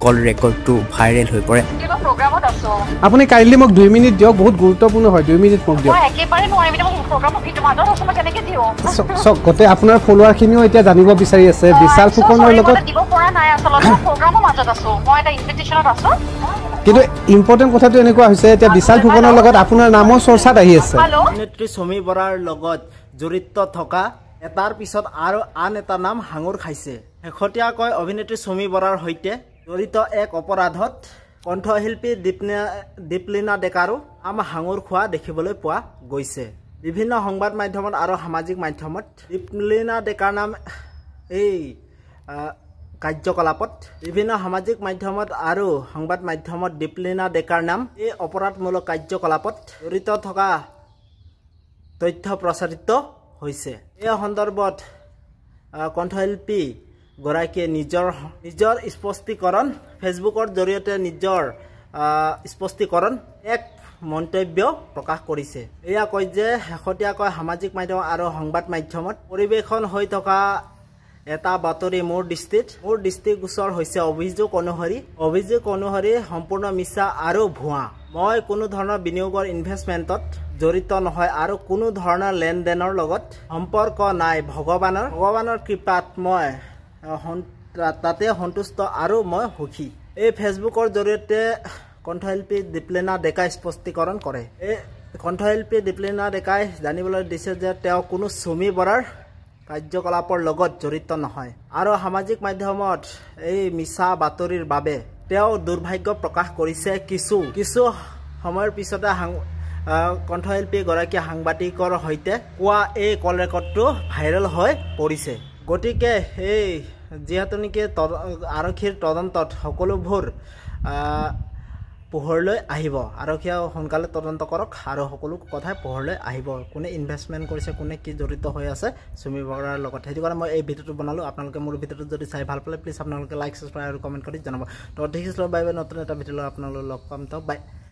কল ৰেকৰ্ডটো ভাইৰেল হৈ পৰে কিবা প্ৰগ্ৰামত আছো আপুনি কাইন্ডলি মোক 2 মিনিট দিয়ক বহুত গুৰুত্বপূৰ্ণ হয় 2 মিনিট মোক দিয়ক মই একেবাৰে নোৱাৰিম মই প্ৰগ্ৰামত ভিডিঅ' মাজত আছো মই কেনেকৈ দিও সব গতে আপোনাৰ ফলোৱাৰখিনিও এতিয়া জানিব বিচাৰি আছে বিশাল ফুকনৰ লগত দিব পৰা নাই আচলতে প্ৰগ্ৰামৰ মাজত আছো মই এটা ইনভিটেশ্যনত আছো কিন্তু ইম্পৰ্টেন্ট কথাটো এনেকুৱা হৈছে এতিয়া বিশাল ফুকনৰ লগত আপোনাৰ নামৰ চৰ্চাত আহি আছে অভিনেত্ৰী সমী বৰাৰ লগত জড়িত থকা এটাৰ পিছত আৰু আন এটা নাম হাঙুৰ খাইছে শেহতীয়াকৈ অভিনেত্ৰী সমী বৰাৰ সৈতে জড়িত এক অপৰাধত কণ্ঠশিল্পী দীপলিনা ডেকাৰো নাম হাঙুৰ খোৱা দেখিবলৈ পোৱা গৈছে বিভিন্ন সংবাদ মাধ্যমত আৰু সামাজিক মাধ্যমত দীপলিনা ডেকাৰ নাম এই কাৰ্যকলাপত বিভিন্ন সামাজিক মাধ্যমত আৰু সংবাদ মাধ্যমত দীপলিনা ডেকাৰ নাম এই অপৰাধমূলক কাৰ্যকলাপত জড়িত থকা তথ্য প্ৰচাৰিত হৈছে এই সন্দৰ্ভত কণ্ঠশিল্পী গৰাকীয়ে নিজৰ স্পষ্টীকৰণ ফেচবুকৰ জৰিয়তে নিজৰ স্পষ্টীকৰণ এক মন্তব্য প্ৰকাশ কৰিছে এয়া কয় যে শেহতীয়াকৈ সামাজিক মাধ্যম আৰু সংবাদ মাধ্যমত পৰিৱেশন হৈ থকা এটা বাতৰি মোৰ দৃষ্টিগোচৰ হৈছে অভিযোগ অনুসৰি সম্পূৰ্ণ মিছা আৰু ভুৱা মই কোনো ধৰণৰ বিনিয়োগৰ ইনভেষ্টমেণ্টত জড়িত নহয় আৰু কোনো ধৰণৰ লেনদেনৰ লগত সম্পৰ্ক নাই ভগৱানৰ কৃপাত মই তাতে সন্তুষ্ট আৰু মই সুখী এই ফেচবুকৰ জৰিয়তে কণ্ঠশিল্পী দীপলিনা ডেকাই স্পষ্টীকৰণ কৰে এই কণ্ঠশিল্পী দীপলিনা ডেকাই জানিবলৈ দিছে যে তেওঁ কোনো সমী বৰাৰ কাৰ্যকলাপৰ লগত জড়িত নহয় আৰু সামাজিক মাধ্যমত এই মিছা বাতৰিৰ বাবে তেওঁ দুৰ্ভাগ্য প্ৰকাশ কৰিছে কিছু সময়ৰ পিছতে কণ্ঠশিল্পী গৰাকী সাংবাদিকৰ সৈতে কোৱা এই কল ৰেকৰ্ডটো ভাইৰেল হৈ পৰিছে গতিকে এই যিহেতু নেকি আৰক্ষীৰ তদন্তত সকলোবোৰ পোহৰলৈ আহিব আৰক্ষীয়ে সোনকালে তদন্ত কৰক আৰু সকলো কথাই পোহৰলৈ আহিব কোনে ইনভেষ্টমেণ্ট কৰিছে কোনে কি জড়িত হৈ আছে সমী বৰাৰ লগত সেইটো কাৰণে মই এই ভিডিঅ'টো বনালোঁ আপোনালোকে মোৰ ভিডিঅ'টো যদি চাই ভাল পালে প্লিজ আপোনালোকে লাইক ছাবস্ক্ৰাইব আৰু কমেণ্ট কৰি জনাব তো ঠিক আছে বাই বাই নতুন এটা ভিডিঅ' আপোনালোকক লগ পাম তো বাই